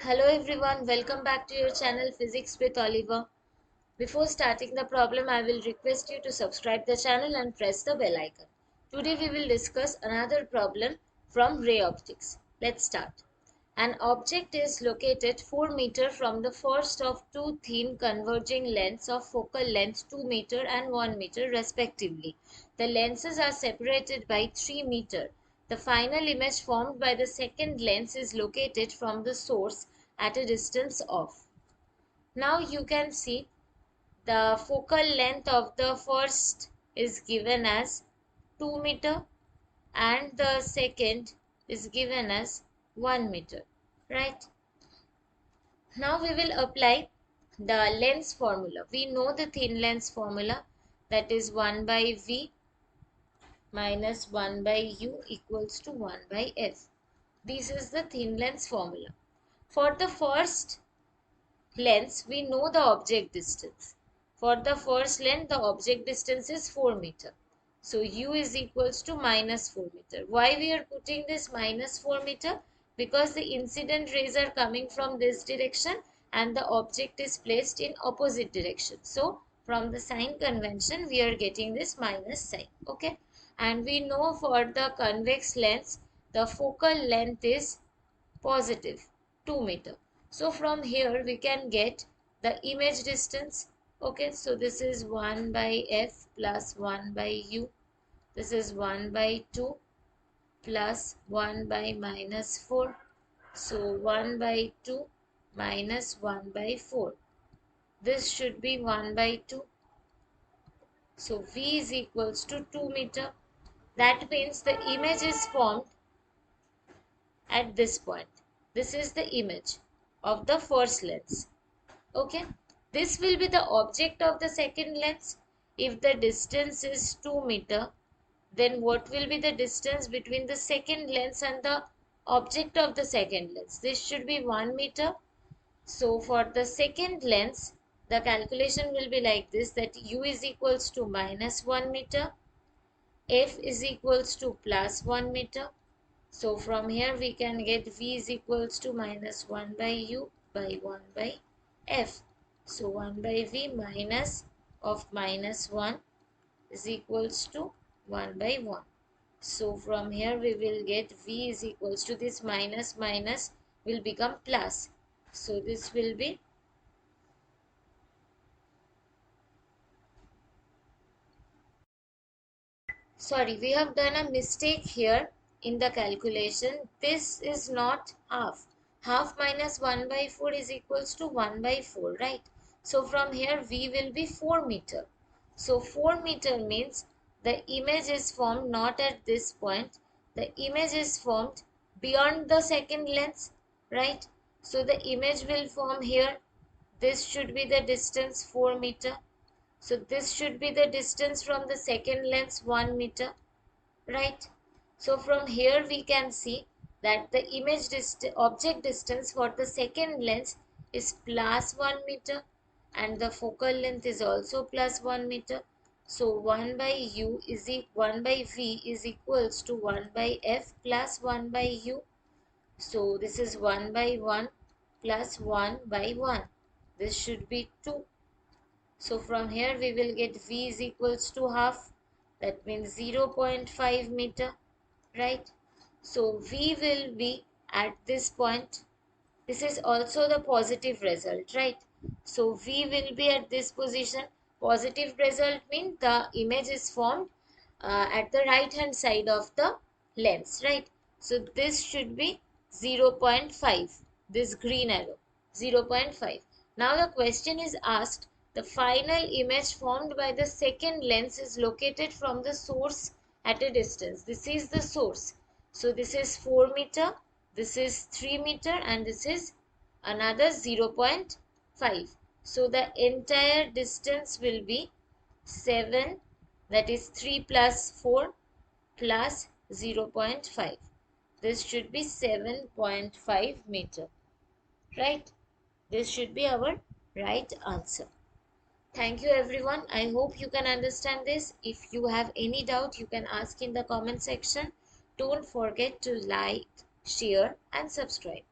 Hello everyone, welcome back to your channel Physics with Oliver. Before starting the problem, I will request you to subscribe the channel and press the bell icon. Today we will discuss another problem from ray optics. Let's start. An object is located 4 meter from the first of two thin converging lengths of focal length 2 meter and 1 meter respectively. The lenses are separated by 3 meter. The final image formed by the second lens is located from the source at a distance of. Now you can see the focal length of the first is given as 2 meter and the second is given as 1 meter, right? Now we will apply the lens formula. We know the thin lens formula, that is 1 by V minus 1 by U equals to 1 by F. This is the thin lens formula. For the first lens, we know the object distance. For the first length, the object distance is 4 meter. So U is equals to minus 4 meter. Why we are putting this minus 4 meter? Because the incident rays are coming from this direction and the object is placed in opposite direction. So from the sign convention, we are getting this minus sign. Okay. And we know for the convex lens, the focal length is positive 2 meter. So from here we can get the image distance. Okay, so this is 1 by F plus 1 by U. This is 1 by 2 plus 1 by minus 4. So 1 by 2 minus 1 by 4. This should be 1 by 2. So V is equals to 2 meter. That means the image is formed at this point. This is the image of the first lens. Okay, this will be the object of the second lens. If the distance is 2 meter, then what will be the distance between the second lens and the object of the second lens? This should be 1 meter. So for the second lens, the calculation will be like this, that U is equals to minus 1 meter, F is equals to plus 1 meter. So from here we can get V is equals to minus 1 by U by 1 by F. So 1 by V minus of minus 1 is equals to 1 by 1. So from here we will get V is equals to this minus minus will become plus. So this will be we have done a mistake here in the calculation. This is not half. Half minus 1 by 4 is equals to 1 by 4, right? So from here V will be 4 meter. So 4 meter means the image is formed not at this point. The image is formed beyond the second lens, right? So the image will form here. This should be the distance 4 meter. So this should be the distance from the second lens 1 meter, right? So from here we can see that the object distance for the second lens is plus 1 meter and the focal length is also plus 1 meter. So 1 by U is 1 by V is equals to 1 by F plus 1 by U. So this is 1 by 1 plus 1 by 1. This should be 2. So from here we will get V is equals to half. That means 0.5 meter, right? So V will be at this point. This is also the positive result, right? So V will be at this position. Positive result means the image is formed at the right hand side of the lens, right? So this should be 0.5, this green arrow, 0.5. Now the question is asked, the final image formed by the second lens is located from the source at a distance. This is the source. So this is 4 meter, this is 3 meter and this is another 0.5. So the entire distance will be 7, that is 3 plus 4 plus 0.5. This should be 7.5 meter, right? This should be our right answer. Thank you everyone. I hope you can understand this. If you have any doubt, you can ask in the comment section. Don't forget to like, share and subscribe.